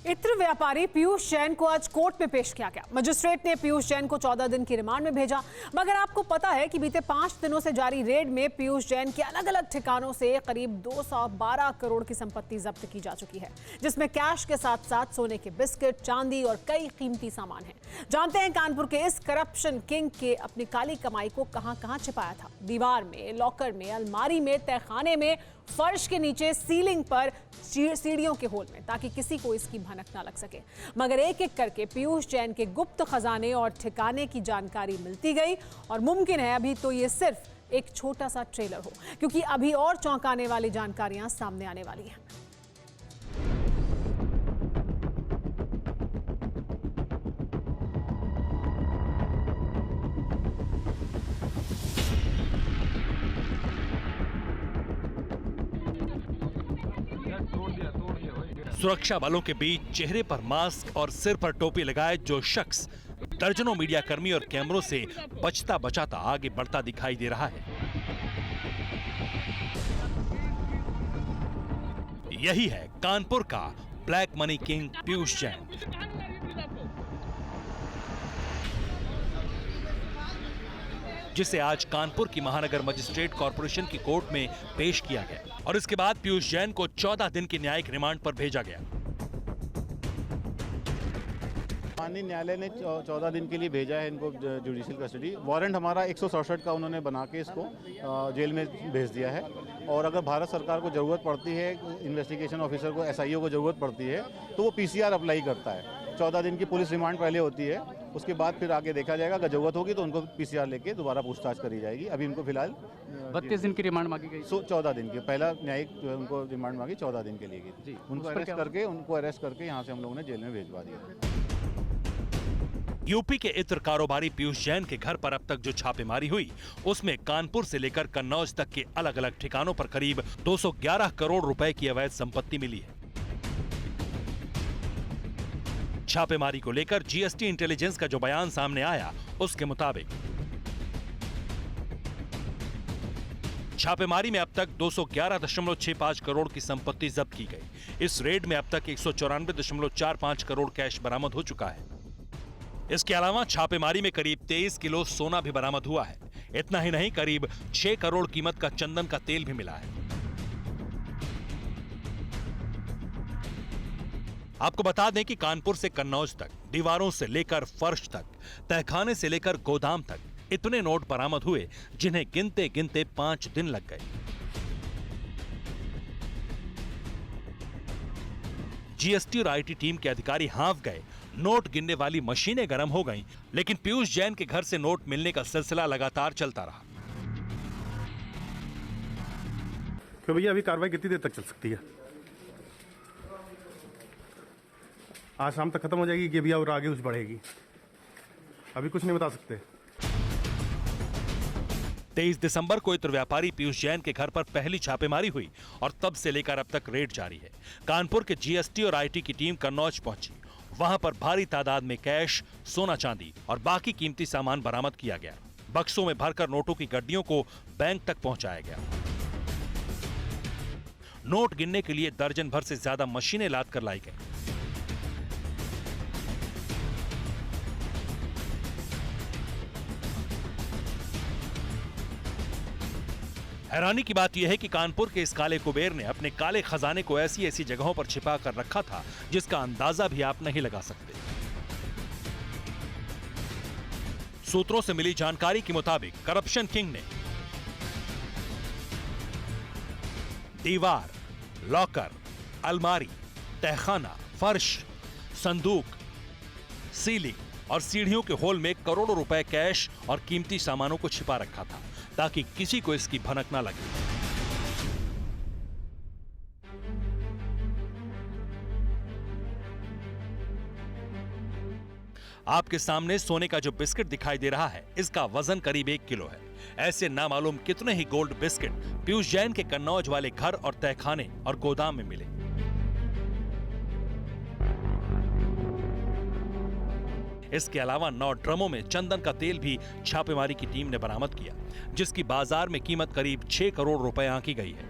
इत्र व्यापारी पीयूष जैन को आज कोर्ट में पेश किया गया। मजिस्ट्रेट ने पीयूष जैन को 14 दिन की रिमांड में भेजा। मगर आपको पता है कि बीते 5 दिनों से जारी रेड में पीयूष जैन के अलग अलग ठिकानों से करीब 212 करोड़ की संपत्ति जब्त की जा चुकी है, जिसमें कैश के साथ साथ सोने के बिस्किट, चांदी और कई कीमती सामान हैं। जानते हैं कानपुर के इस करप्शन किंग के अपनी काली कमाई को कहां-कहां छिपाया था। दीवार में, लॉकर में, अलमारी में, तहखाने में, फर्श के नीचे, सीलिंग पर, सीढ़ियों के होल में, ताकि किसी को इसकी भनक ना लग सके। मगर एक एक करके पीयूष जैन के गुप्त खजाने और ठिकाने की जानकारी मिलती गई और मुमकिन है अभी तो ये सिर्फ एक छोटा सा ट्रेलर हो, क्योंकि अभी और चौंकाने वाली जानकारियां सामने आने वाली हैं। सुरक्षा बलों के बीच चेहरे पर मास्क और सिर पर टोपी लगाए जो शख्स दर्जनों मीडिया कर्मी और कैमरों से बचता बचाता आगे बढ़ता दिखाई दे रहा है, यही है कानपुर का black money king Piyush Jain. जिसे आज कानपुर की महानगर मजिस्ट्रेट कॉर्पोरेशन की कोर्ट में पेश किया गया और इसके बाद पीयूष जैन को 14 दिन की न्यायिक रिमांड पर भेजा गया। माननीय न्यायालय ने 14 दिन के लिए भेजा है इनको जुडिशियल कस्टडी। वारंट हमारा 167 का उन्होंने बना के इसको जेल में भेज दिया है। और अगर भारत सरकार को ज़रूरत पड़ती है, इन्वेस्टिगेशन ऑफिसर को, SIO को ज़रूरत पड़ती है, तो वो PCR अप्लाई करता है। 14 दिन की पुलिस रिमांड पहले होती है, उसके बाद फिर आगे देखा जाएगा। अगर जरूरत होगी तो उनको PCR लेके दोबारा पूछताछ करी जाएगी। अभी इनको फिलहाल 32 दिन की रिमांड मांगी गई। 14 दिन की पहला न्यायिक जो है उनको रिमांड मांगी 14 दिन के लिए की। उनको अरेस्ट करके यहाँ से हम लोगों ने जेल में भेजवा दिया। यूपी के इत्र कारोबारी पीयूष जैन के घर पर अब तक जो छापेमारी हुई, उसमें कानपुर से लेकर कन्नौज तक के अलग अलग ठिकानों पर करीब 211 करोड़ रुपए की अवैध संपत्ति मिली है। छापेमारी को लेकर GST इंटेलिजेंस का जो बयान सामने आया, उसके मुताबिक छापेमारी में अब तक 211.65 करोड़ की संपत्ति जब्त की गई। इस रेड में अब तक 194.45 करोड़ कैश बरामद हो चुका है। इसके अलावा छापेमारी में करीब 23 किलो सोना भी बरामद हुआ है। इतना ही नहीं, करीब 6 करोड़ कीमत का चंदन का तेल भी मिला है। आपको बता दें कि कानपुर से कन्नौज तक, दीवारों से लेकर फर्श तक, तहखाने से लेकर गोदाम तक इतने नोट बरामद हुए जिन्हें गिनते गिनते 5 दिन लग गए। GST और IT टीम के अधिकारी हाँफ गए, नोट गिनने वाली मशीनें गर्म हो गईं, लेकिन पीयूष जैन के घर से नोट मिलने का सिलसिला लगातार चलता रहा। तो भैया अभी कार्रवाई कितनी देर तक चल सकती है? आज शाम तक खत्म हो जाएगी कि भैया और आगे कुछ बढ़ेगी? अभी कुछ नहीं बता सकते। 23 दिसंबर को इत्र व्यापारी पीयूष जैन के घर पर पहली छापेमारी हुई और तब से लेकर अब तक रेड जारी है। कानपुर के GST और IT की टीम कन्नौज पहुंची। वहां पर भारी तादाद में कैश, सोना चांदी और बाकी कीमती सामान बरामद किया गया। बक्सों में भरकर नोटों की गड्डियों को बैंक तक पहुंचाया गया। नोट गिनने के लिए दर्जन भर से ज्यादा मशीनें लाद कर लाई गई। हैरानी की बात यह है कि कानपुर के इस काले कुबेर ने अपने काले खजाने को ऐसी ऐसी जगहों पर छिपा कर रखा था जिसका अंदाजा भी आप नहीं लगा सकते। सूत्रों से मिली जानकारी के मुताबिक करप्शन किंग ने दीवार, लॉकर, अलमारी, तहखाना, फर्श, संदूक, सीलिंग और सीढ़ियों के होल में करोड़ों रुपए कैश और कीमती सामानों को छिपा रखा था ताकि किसी को इसकी भनक ना लगे। आपके सामने सोने का जो बिस्किट दिखाई दे रहा है, इसका वजन करीब 1 किलो है। ऐसे नामालूम कितने ही गोल्ड बिस्किट पीयूष जैन के कन्नौज वाले घर और तहखाने और गोदाम में मिले। इसके अलावा 9 ड्रमों में चंदन का तेल भी छापेमारी की टीम ने बरामद किया, जिसकी बाजार में कीमत करीब 6 करोड़ रुपए आंकी गई है।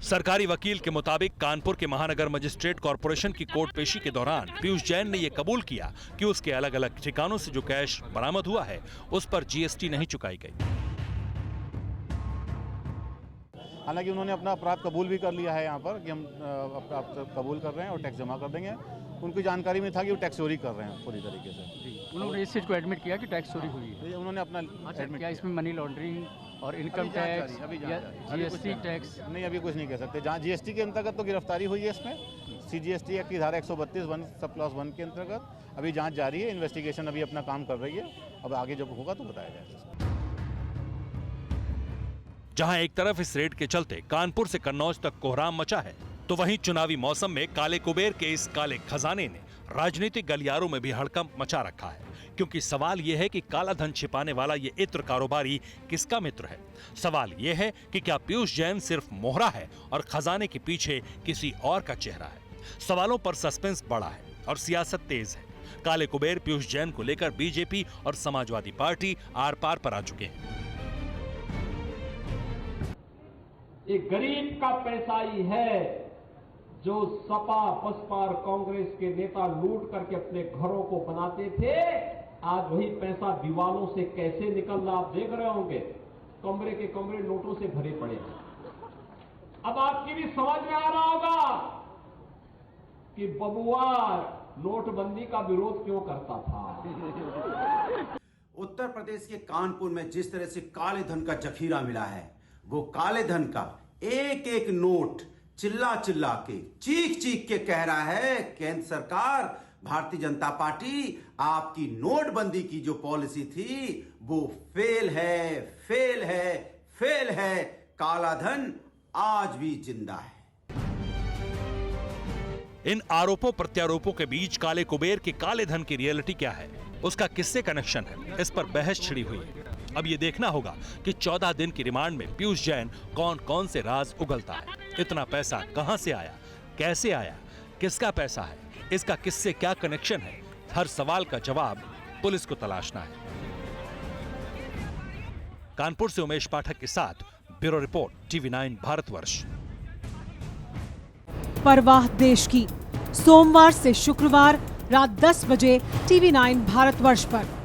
सरकारी वकील के मुताबिक कानपुर के महानगर मजिस्ट्रेट कॉरपोरेशन की कोर्ट पेशी के दौरान पीयूष जैन ने यह कबूल किया कि उसके अलग अलग ठिकानों से जो कैश बरामद हुआ है उस पर जीएसटी नहीं चुकाई गई। हालांकि उन्होंने अपना अपराध कबूल भी कर लिया है यहाँ पर कि हम अपराध कबूल कर रहे हैं और टैक्स जमा कर देंगे। उनकी जानकारी में था कि वो टैक्स चोरी कर रहे हैं पूरी तरीके से। उन्होंने इस चीज़ को एडमिट किया कि टैक्स चोरी हुई है। ये उन्होंने अपना एडमिट क्या इसमें मनी लॉन्ड्रिंग और इनकम टैक्स या जीएसटी टैक्स? नहीं, अभी कुछ नहीं कह सकते। जहाँ जीएसटी के अंतर्गत तो गिरफ्तारी हुई है इसमें, सीजीएसटी एक्ट की धारा 132 सब क्लॉज 1 के अंतर्गत अभी जांच जारी है, इन्वेस्टिगेशन अभी अपना काम कर रही है। अब आगे जब होगा तो बताया जाएगा। जहां एक तरफ इस रेड के चलते कानपुर से कन्नौज तक कोहराम मचा है, तो वहीं चुनावी मौसम में काले कुबेर के इस काले खजाने ने राजनीतिक गलियारों में भी हड़कंप मचा रखा है। क्योंकि सवाल यह है कि काला धन छिपाने वाला ये इत्र कारोबारी किसका मित्र है। सवाल यह है कि क्या पीयूष जैन सिर्फ मोहरा है और खजाने के पीछे किसी और का चेहरा है। सवालों पर सस्पेंस बड़ा है और सियासत तेज है। काले कुबेर पीयूष जैन को लेकर बीजेपी और समाजवादी पार्टी आर पार पर आ चुके हैं। ये गरीब का पैसा ही है जो सपा बसपा और कांग्रेस के नेता लूट करके अपने घरों को बनाते थे। आज वही पैसा दीवालों से कैसे निकल रहा आप देख रहे होंगे। कमरे के कमरे नोटों से भरे पड़े हैं। अब आपकी भी समझ में आ रहा होगा कि बबुआ नोटबंदी का विरोध क्यों करता था। उत्तर प्रदेश के कानपुर में जिस तरह से काले धन का जखीरा मिला है, वो काले धन का एक एक नोट चिल्ला चिल्ला के चीख चीख के कह रहा है केंद्र सरकार, भारतीय जनता पार्टी, आपकी नोटबंदी की जो पॉलिसी थी वो फेल है, फेल है, फेल है। काला धन आज भी जिंदा है। इन आरोपों प्रत्यारोपों के बीच काले कुबेर के काले धन की रियलिटी क्या है, उसका किससे कनेक्शन है, इस पर बहस छिड़ी हुई है। अब ये देखना होगा कि 14 दिन की रिमांड में पीयूष जैन कौन कौन से राज उगलता है। इतना पैसा कहां से आया, कैसे आया, किसका पैसा है, इसका किससे क्या कनेक्शन है, हर सवाल का जवाब पुलिस को तलाशना है। कानपुर से उमेश पाठक के साथ ब्यूरो रिपोर्ट, TV9 भारतवर्ष। परवाह देश की, सोमवार से शुक्रवार रात 10 बजे TV9 भारतवर्ष पर।